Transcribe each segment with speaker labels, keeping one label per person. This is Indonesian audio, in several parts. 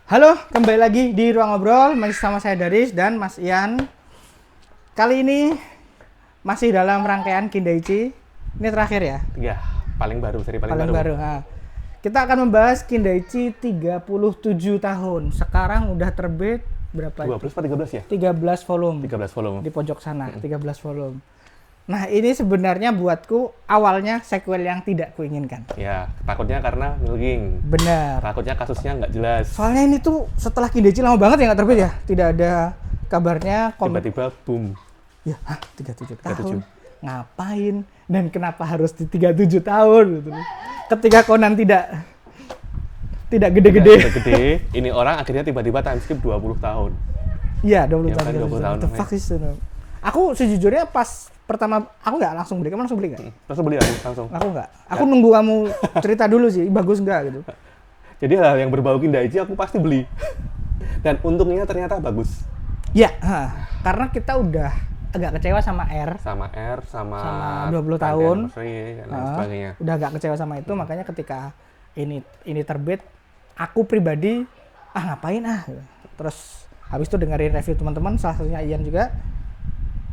Speaker 1: Halo, kembali lagi di Ruang Ngobrol, masih sama saya Daris dan Mas Ian. Kali ini masih dalam rangkaian Kindaichi. Ini terakhir ya?
Speaker 2: Ya, paling baru, seri paling
Speaker 1: Paling
Speaker 2: baru.
Speaker 1: baru. Nah, kita akan membahas Kindaichi 37 tahun. Sekarang udah terbit berapa?
Speaker 2: 12 atau 13 ya?
Speaker 1: 13 volume.
Speaker 2: 13 volume.
Speaker 1: Di pojok sana, 13 volume. Nah, ini sebenarnya buatku awalnya sequel yang tidak kuinginkan.
Speaker 2: Ya, takutnya karena milking.
Speaker 1: Benar.
Speaker 2: Takutnya kasusnya nggak jelas.
Speaker 1: Soalnya ini tuh setelah Kindaichi lama banget ya nggak terbit ya? Tidak ada kabarnya.
Speaker 2: Tiba-tiba boom.
Speaker 1: Ya, 37 tahun.
Speaker 2: 37.
Speaker 1: Ngapain? Dan kenapa harus di 37 tahun gitu. Ketika Conan tidak gede-gede.
Speaker 2: Tidak gede, ini orang akhirnya tiba-tiba time skip 20 tahun.
Speaker 1: Iya, 20
Speaker 2: Ya,
Speaker 1: tahun.
Speaker 2: kan 20 tahun.
Speaker 1: What the fuck is it? Aku sejujurnya pas pertama aku nggak langsung beli. Kamu langsung beli nggak?
Speaker 2: Langsung beli aku, langsung.
Speaker 1: Aku nggak. Aku nunggu kamu cerita dulu sih, bagus nggak gitu.
Speaker 2: Jadi hal yang berbau Kindaichi aku pasti beli. Dan untungnya ternyata bagus.
Speaker 1: Ya, karena kita udah agak kecewa sama R.
Speaker 2: Sama R, sama
Speaker 1: 20 tahun.
Speaker 2: dan lain sebagainya.
Speaker 1: Udah agak kecewa sama itu, makanya ketika ini terbit, aku pribadi ngapain gitu. Terus habis itu dengerin review teman-teman, salah satunya Ian juga.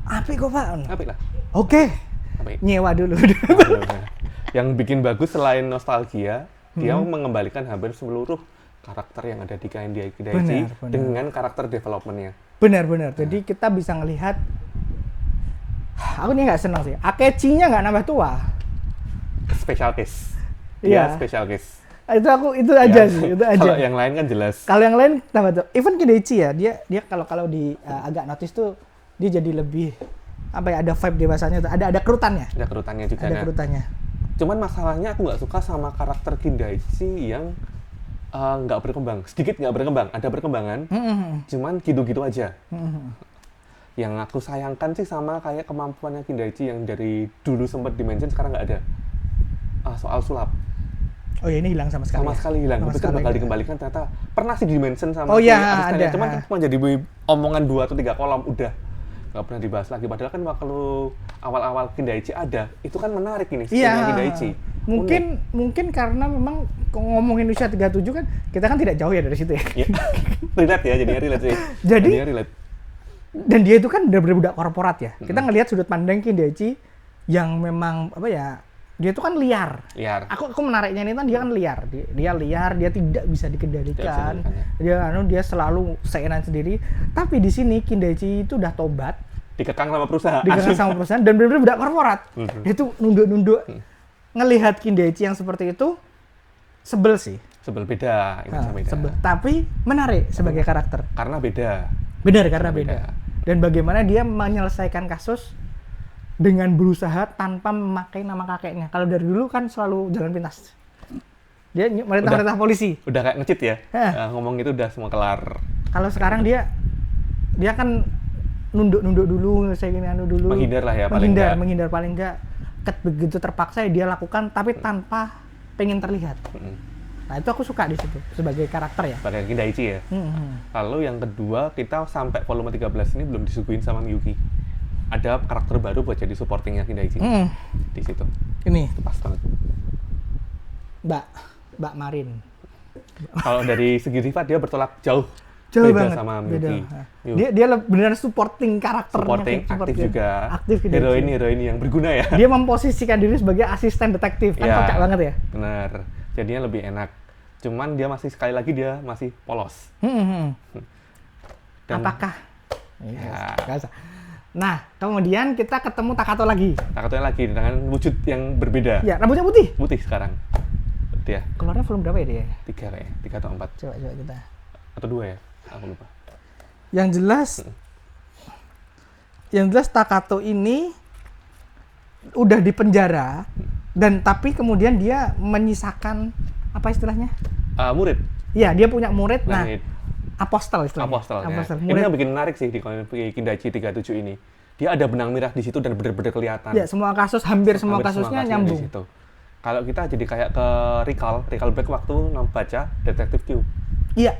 Speaker 1: Apik kok Pak.
Speaker 2: Apik lah.
Speaker 1: Oke.
Speaker 2: Apik.
Speaker 1: Nyewa dulu.
Speaker 2: Yang bikin bagus selain nostalgia, dia mengembalikan hampir seluruh karakter yang ada di Kindaichi
Speaker 1: Benar.
Speaker 2: dengan karakter development-nya.
Speaker 1: Benar. Jadi kita bisa ngelihat, aku ini nggak senang sih, Akechi-nya nggak nambah tua.
Speaker 2: Special case.
Speaker 1: Iya.
Speaker 2: Dia special case.
Speaker 1: Itu aja
Speaker 2: Ya,
Speaker 1: sih, itu aja.
Speaker 2: Kalau yang lain kan jelas.
Speaker 1: Kalau yang lain nambah tua. Even Kindaichi ya, dia kalau di agak notice tuh dia jadi lebih ada vibe dewasanya tuh. Ada kerutannya.
Speaker 2: Ada kerutannya juga.
Speaker 1: Ada kerutannya.
Speaker 2: Cuman masalahnya aku nggak suka sama karakter Kindaichi yang nggak berkembang. Sedikit nggak berkembang. Ada perkembangan, cuman gitu-gitu aja. Yang aku sayangkan sih sama kayak kemampuannya Kindaichi yang dari dulu sempat dimention sekarang nggak ada. Soal sulap.
Speaker 1: Oh ya, ini hilang sama sekali.
Speaker 2: Sama sekali hilang. Gue pikir bakal dikembalikan, ternyata pernah sih dimention sama
Speaker 1: ada.
Speaker 2: Cuman cuma jadi omongan 2 atau 3 kolom udah. Nggak pernah dibahas lagi. Padahal kan kalau awal-awal Kindaichi ada, itu kan menarik ini.
Speaker 1: Iya.
Speaker 2: Kindaichi.
Speaker 1: Mungkin karena memang ngomongin usia 37 kan, kita kan tidak jauh ya dari situ ya.
Speaker 2: Ya. Relate ya, jadinya relate sih.
Speaker 1: Jadi,
Speaker 2: jadinya relate.
Speaker 1: Dan dia itu kan benar-benar budak korporat ya. Kita ngelihat sudut pandang Kindaichi yang memang dia itu kan liar. Aku menariknya ini kan dia kan liar. Dia liar, dia tidak bisa dikendalikan. Dia selalu seenak sendiri. Tapi di sini Kindaichi itu udah tobat.
Speaker 2: Dikekang sama perusahaan.
Speaker 1: Dan benar-benar budak korporat. Dia tuh nunduk-nunduk. Ngelihat Kindaichi yang seperti itu sebel sih.
Speaker 2: Sebel beda.
Speaker 1: Sebel. Tapi menarik sebagai karakter.
Speaker 2: Karena beda.
Speaker 1: Benar, karena beda. Dan bagaimana dia menyelesaikan kasus dengan berusaha tanpa memakai nama kakeknya. Kalau dari dulu kan selalu jalan pintas. Dia merintah polisi.
Speaker 2: Udah kayak ngecit ya. Ngomong itu udah semua kelar.
Speaker 1: Kalau sekarang dia kan nunduk dulu, dulu.
Speaker 2: Menghindar lah ya
Speaker 1: Menghindar paling enggak. Begitu terpaksa dia lakukan tapi tanpa pengen terlihat. Nah, itu aku suka di situ sebagai karakter ya.
Speaker 2: Sebagai Kindaichi ya. Lalu yang kedua, kita sampai volume 13 ini belum disuguhin sama Miyuki. Ada karakter baru buat jadi supportingnya Kindaichi. Di situ.
Speaker 1: Ini.
Speaker 2: Itu pas banget.
Speaker 1: Mbak Marin.
Speaker 2: Kalau dari segi sifat dia bertolak jauh.
Speaker 1: Jauh
Speaker 2: beda
Speaker 1: banget.
Speaker 2: Sama Miyuki.
Speaker 1: Dia beneran supporting karakternya.
Speaker 2: Supporting, aktif juga.
Speaker 1: Aktif
Speaker 2: heroin yang berguna ya.
Speaker 1: Dia memposisikan diri sebagai asisten detektif. Kan kocak banget ya.
Speaker 2: Benar. Jadinya lebih enak. Cuman dia sekali lagi dia masih polos.
Speaker 1: Dan, apakah? Ya. Nah, kemudian kita ketemu Takato lagi.
Speaker 2: Takato lagi dengan wujud yang berbeda.
Speaker 1: Ya, rambutnya putih.
Speaker 2: Putih sekarang. Dia.
Speaker 1: Keluarnya volume berapa ya dia?
Speaker 2: 3 kayaknya, 3 atau 4.
Speaker 1: Coba kita.
Speaker 2: Atau 2 ya? Aku lupa.
Speaker 1: Yang jelas Takato ini udah di penjara dan tapi kemudian dia menyisakan apa istilahnya?
Speaker 2: Murid.
Speaker 1: Iya, dia punya murid. Nah, apostel istilahnya.
Speaker 2: Apostel. Ini yang bikin menarik sih di Kindaichi 37 ini. Dia ada benang merah di situ dan benar-benar kelihatan.
Speaker 1: Ya, hampir semua kasusnya nyambung.
Speaker 2: Di situ. Kalau kita jadi kayak ke recall back waktu baca Detective Q.
Speaker 1: Iya.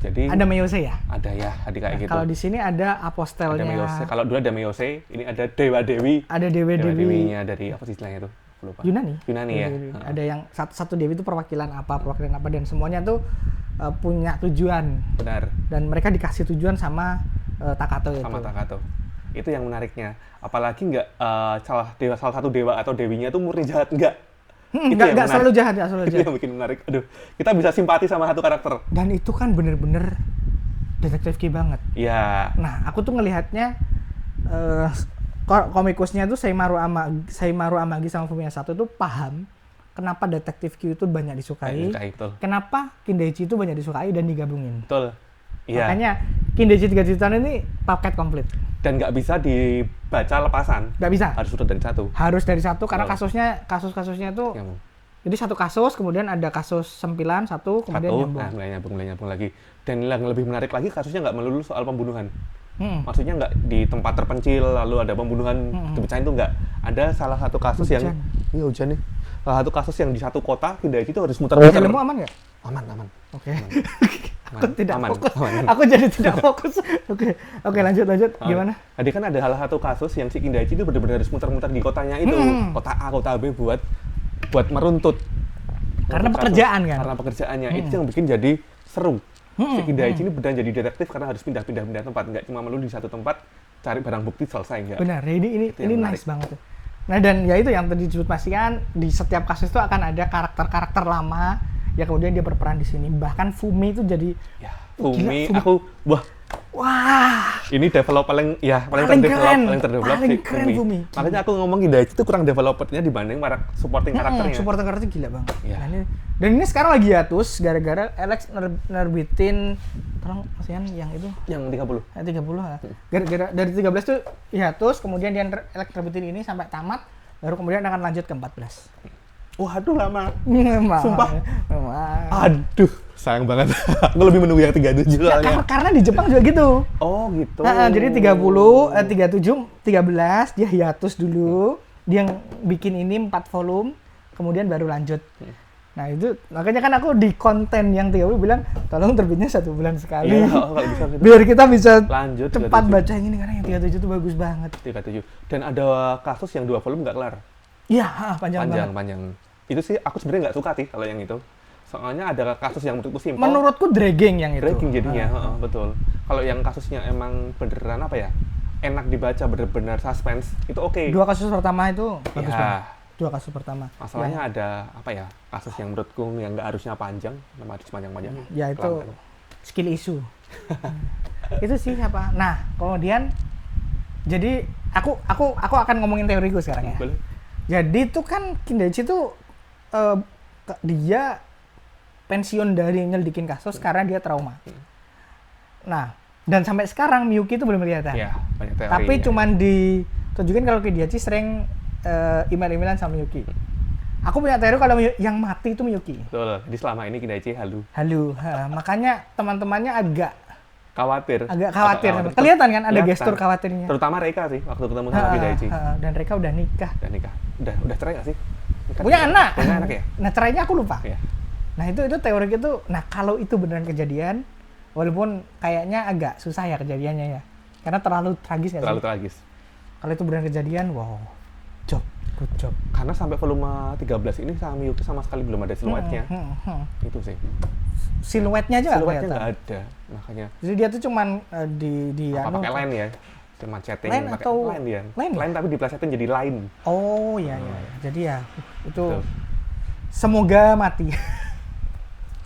Speaker 2: Jadi
Speaker 1: ada Miyose ya?
Speaker 2: Ada ya, kayak gitu.
Speaker 1: Kalau di sini ada apostelnya.
Speaker 2: Ada Miyose. Kalau dulu ada Miyose, ini ada Dewa Dewi.
Speaker 1: Ada Dewi-Dewinya
Speaker 2: dari apa sih istilahnya itu?
Speaker 1: Lupa. Yunani
Speaker 2: ya.
Speaker 1: Ada yang satu dewi itu perwakilan apa dan semuanya tuh punya tujuan.
Speaker 2: Benar.
Speaker 1: Dan mereka dikasih tujuan sama Takato itu.
Speaker 2: Sama Takato. Itu yang menariknya. Apalagi nggak salah satu dewa atau dewinya itu murni jahat, nggak.
Speaker 1: Nggak selalu jahat, nggak selalu jahat.
Speaker 2: Itu yang bikin menarik. Aduh, kita bisa simpati sama satu karakter.
Speaker 1: Dan itu kan bener-bener detektif banget.
Speaker 2: Iya.
Speaker 1: Nah, aku tuh ngelihatnya komikusnya tuh Seimaru Amagi sama Fumiya Sato tuh paham kenapa detektif Q itu banyak disukai. Kenapa Kindaichi itu banyak disukai dan digabungin.
Speaker 2: Betul. Iya.
Speaker 1: Makanya Kindaichi 3 Jutaan ini paket komplit.
Speaker 2: Dan nggak bisa dibaca lepasan.
Speaker 1: Nggak bisa.
Speaker 2: Harus udah dari satu.
Speaker 1: Harus dari satu karena kasus-kasusnya tuh. Jadi satu kasus, kemudian ada kasus sempilan, kemudian nyambung.
Speaker 2: Nah, mulai nyambung lagi. Dan yang lebih menarik lagi, kasusnya nggak melulu soal pembunuhan. Maksudnya nggak di tempat terpencil, lalu ada pembunuhan, dipecahin tuh nggak. Ada salah satu kasus yang... Iya, hujan nih. Salah satu kasus yang di satu kota, Kindaichi itu harus muter-muter.
Speaker 1: Helmmu aman nggak?
Speaker 2: Aman.
Speaker 1: Oke. Aku tidak fokus. Aku jadi tidak fokus. Oke, lanjut. Gimana?
Speaker 2: Jadi kan ada salah satu kasus yang si Kindaichi itu benar-benar harus muter-muter di kotanya itu. Kota A, kota B buat meruntut.
Speaker 1: Karena pekerjaan kan?
Speaker 2: Karena pekerjaannya. Itu yang bikin jadi seru. Si Kindaichi ini benar jadi detektif karena harus pindah-pindah tempat. Nggak cuma melulu di satu tempat, cari barang bukti selesai. Nggak.
Speaker 1: Benar, ini nice banget. Nah, dan ya itu yang tadi disebut Mas Ian, di setiap kasus itu akan ada karakter-karakter lama ya kemudian dia berperan di sini. Bahkan Fumi itu jadi
Speaker 2: Fumi.
Speaker 1: Wah,
Speaker 2: ini develop paling terdevelop
Speaker 1: paling keren Fumi.
Speaker 2: Makanya aku ngomong Kindaichi itu kurang developernya dibanding supporting karakternya.
Speaker 1: Supporting karakternya gila banget. Nah, dan ini sekarang lagi hiatus gara-gara Alex nerbitin, tolong Mas Ian yang itu
Speaker 2: yang 30.
Speaker 1: 30. Gara-gara dari 13 tuh hiatus, kemudian dia Alex nerbitin ini sampai tamat, baru kemudian akan lanjut ke 14.
Speaker 2: Waduh, lama.
Speaker 1: Sumpah.
Speaker 2: Aduh, sayang banget. Aku lebih menunggu yang 37 soalnya.
Speaker 1: Karena di Jepang juga gitu.
Speaker 2: Oh, gitu.
Speaker 1: Jadi 37, 13 dia hiatus dulu. Dia bikin ini 4 volume, kemudian baru lanjut. Nah, itu makanya kan aku di konten yang 30 bilang tolong terbitnya 1 bulan sekali.
Speaker 2: Kalau bisa gitu.
Speaker 1: Biar kita bisa
Speaker 2: lanjut
Speaker 1: cepat baca ini karena yang 37 itu bagus banget.
Speaker 2: 37. Dan ada kasus yang 2 volume nggak kelar.
Speaker 1: Iya, panjang.
Speaker 2: Itu sih aku sebenarnya nggak suka sih kalau yang itu. Soalnya ada kasus yang menurutku simpel.
Speaker 1: Menurutku dragging yang itu.
Speaker 2: Dragging jadinya, betul. Kalau yang kasusnya emang beneran apa ya? Enak dibaca, bener-bener suspense, itu oke.
Speaker 1: 2 kasus pertama itu bagus banget. 2 kasus pertama.
Speaker 2: Masalahnya ada apa ya? Kasus yang menurutku yang nggak harusnya panjang, nama harus panjang-panjang.
Speaker 1: Ya itu skill issue. Itu sih apa? Nah, kemudian jadi aku akan ngomongin teoriku sekarang ya.
Speaker 2: Boleh.
Speaker 1: Jadi tuh kan Kindaichi tuh dia pensiun dari nyelidikin kasus karena dia trauma. Nah, dan sampai sekarang Miyuki itu belum kelihatan.
Speaker 2: Iya, banyak teori.
Speaker 1: Tapi cuman ditunjukin kalau Kindaichi sering email-emailan sama Miyuki. Aku punya teori kalau yang mati itu Miyuki.
Speaker 2: Betul. Jadi selama ini Kindaichi halu.
Speaker 1: Makanya teman-temannya agak
Speaker 2: khawatir.
Speaker 1: Kelihatan kan ada gestur khawatirnya.
Speaker 2: Terutama Reika sih waktu ketemu sama Kindaichi.
Speaker 1: Dan Reika udah nikah.
Speaker 2: Udah cerai nggak sih?
Speaker 1: Punya anak
Speaker 2: ya?
Speaker 1: Nah, cerainya aku lupa.
Speaker 2: Iya.
Speaker 1: Nah, itu teori itu. Nah, kalau itu beneran kejadian, walaupun kayaknya agak susah ya kejadiannya ya. Karena terlalu tragis nggak sih?
Speaker 2: Terlalu tragis.
Speaker 1: Kalau itu beneran kejadian, wow. Good job.
Speaker 2: Karena sampai volume 13 ini sama Miyuki sama sekali belum ada siluetnya. Itu sih.
Speaker 1: Siluetnya aja
Speaker 2: nggak ada, makanya.
Speaker 1: Jadi dia tuh cuman di
Speaker 2: pakai line ya? Cuma chatting pakai line dia. Line tapi diplesetin jadi line.
Speaker 1: Oh iya. Jadi ya itu semoga mati.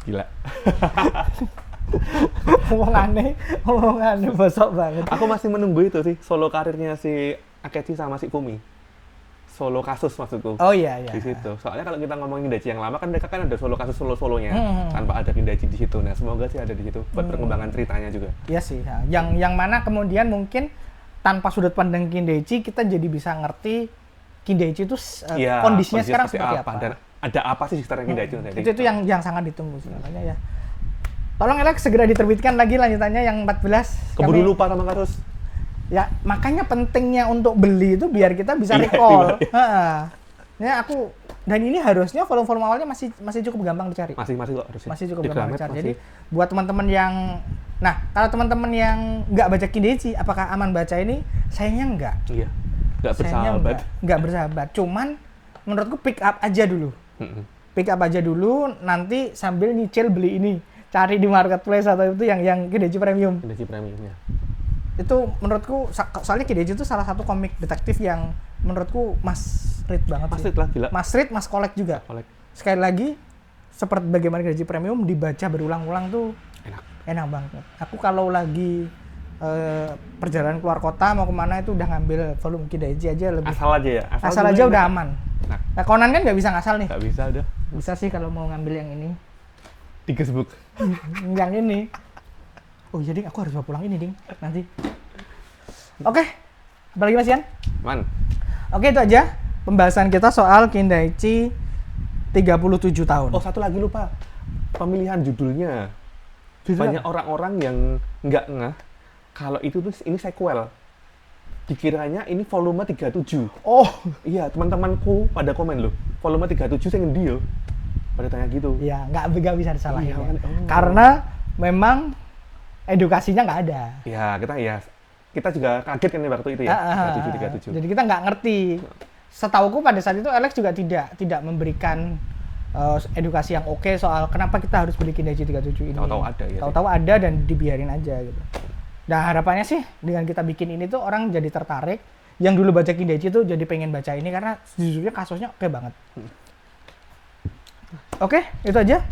Speaker 2: Gila.
Speaker 1: Omongannya bosok banget.
Speaker 2: Aku masih menunggu itu sih solo karirnya si Akechi sama si Fumi. Solo kasus maksudku.
Speaker 1: Oh iya.
Speaker 2: Di situ. Soalnya kalau kita ngomongin Kindaichi yang lama kan mereka kan ada solo kasus solonya tanpa ada Kindaichi di situ. Nah, semoga sih ada di situ buat perkembangan ceritanya juga.
Speaker 1: Iya sih. Yang mana kemudian mungkin tanpa sudut pandang Kindaichi kita jadi bisa ngerti Kindaichi itu kondisinya sekarang seperti apa.
Speaker 2: Dan ada apa sih sekarang Kindaichi?
Speaker 1: Itu yang sangat ditunggu sih. Makanya ya. Tolong Alex segera diterbitkan lagi lanjutannya yang 14.
Speaker 2: Keburu lupa sama kasus.
Speaker 1: Ya, makanya pentingnya untuk beli itu biar kita bisa recall. Ya dan ini harusnya volume awalnya masih cukup gampang dicari.
Speaker 2: Masih kok harusnya.
Speaker 1: Masih cukup gampang dicari. Jadi buat teman-teman yang kalau teman-teman yang nggak baca Kindaichi, apakah aman baca ini? Sayangnya enggak.
Speaker 2: Iya. Nggak bersahabat.
Speaker 1: Nggak bersahabat. Cuman menurutku pick up aja dulu. Pick up aja dulu, nanti sambil nyicil beli ini. cari di marketplace atau itu yang Kindaichi Premium.
Speaker 2: Kindaichi Premiumnya.
Speaker 1: Itu menurutku soalnya Kindaichi itu salah satu komik detektif yang menurutku must read banget.
Speaker 2: Must read lah, gila.
Speaker 1: Must read, must collect juga.
Speaker 2: Collect.
Speaker 1: Sekali lagi seperti bagaimana Kindaichi Premium dibaca berulang-ulang tuh enak banget. Aku kalau lagi perjalanan keluar kota mau kemana itu udah ngambil volume Kindaichi aja lebih.
Speaker 2: Asal aja ya.
Speaker 1: Asal aja udah aman. Nah, Conan kan nggak bisa ngasal nih.
Speaker 2: Nggak bisa udah.
Speaker 1: Bisa sih kalau mau ngambil yang ini.
Speaker 2: Di Facebook.
Speaker 1: Yang ini. Oh iya Ding, aku harus bawa pulang ini Ding nanti. Oke. Apa lagi Mas Ian?
Speaker 2: Man.
Speaker 1: Oke, itu aja pembahasan kita soal Kindaichi 37 tahun.
Speaker 2: Oh, satu lagi lupa. Pemilihan judulnya. Banyak orang-orang yang nggak ngeh kalau itu tuh ini sequel. Dikiranya ini volume 37.
Speaker 1: Oh,
Speaker 2: iya, teman-temanku pada komen loh. Volume 37 saya ngendi yo. Pada tanya gitu.
Speaker 1: Iya, nggak bisa disalahin.
Speaker 2: Iya,
Speaker 1: ya. Karena memang edukasinya nggak ada.
Speaker 2: Ya, kita juga kaget kan waktu itu ya. 37.
Speaker 1: Jadi kita nggak ngerti. Setauku pada saat itu Alex juga tidak memberikan edukasi yang oke soal kenapa kita harus beli Kindaichi 37 ini.
Speaker 2: Tahu-tahu ada ya.
Speaker 1: Tahu-tahu ada dan dibiarin aja gitu. Nah, harapannya sih dengan kita bikin ini tuh orang jadi tertarik. Yang dulu baca Kindaichi tuh jadi pengen baca ini karena sejujurnya kasusnya oke banget. Oke, itu aja.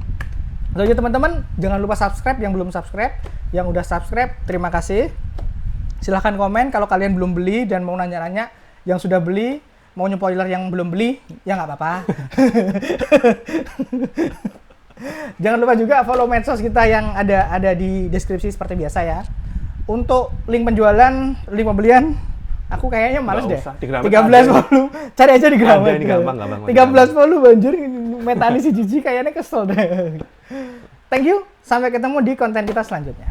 Speaker 1: Itu aja teman-teman. Jangan lupa subscribe yang belum subscribe. Yang udah subscribe, terima kasih. Silahkan komen kalau kalian belum beli dan mau nanya-nanya. Yang sudah beli, mau nge-spoiler yang belum beli, ya nggak apa-apa. Jangan lupa juga follow medsos kita yang ada di deskripsi seperti biasa ya. Untuk link penjualan, link pembelian, aku kayaknya males deh. 13 follow, cari aja di Gramet.
Speaker 2: Ini gampang.
Speaker 1: 13 follow banjir, metani si Jiji kayaknya kesel deh. Thank you, sampai ketemu di konten kita selanjutnya.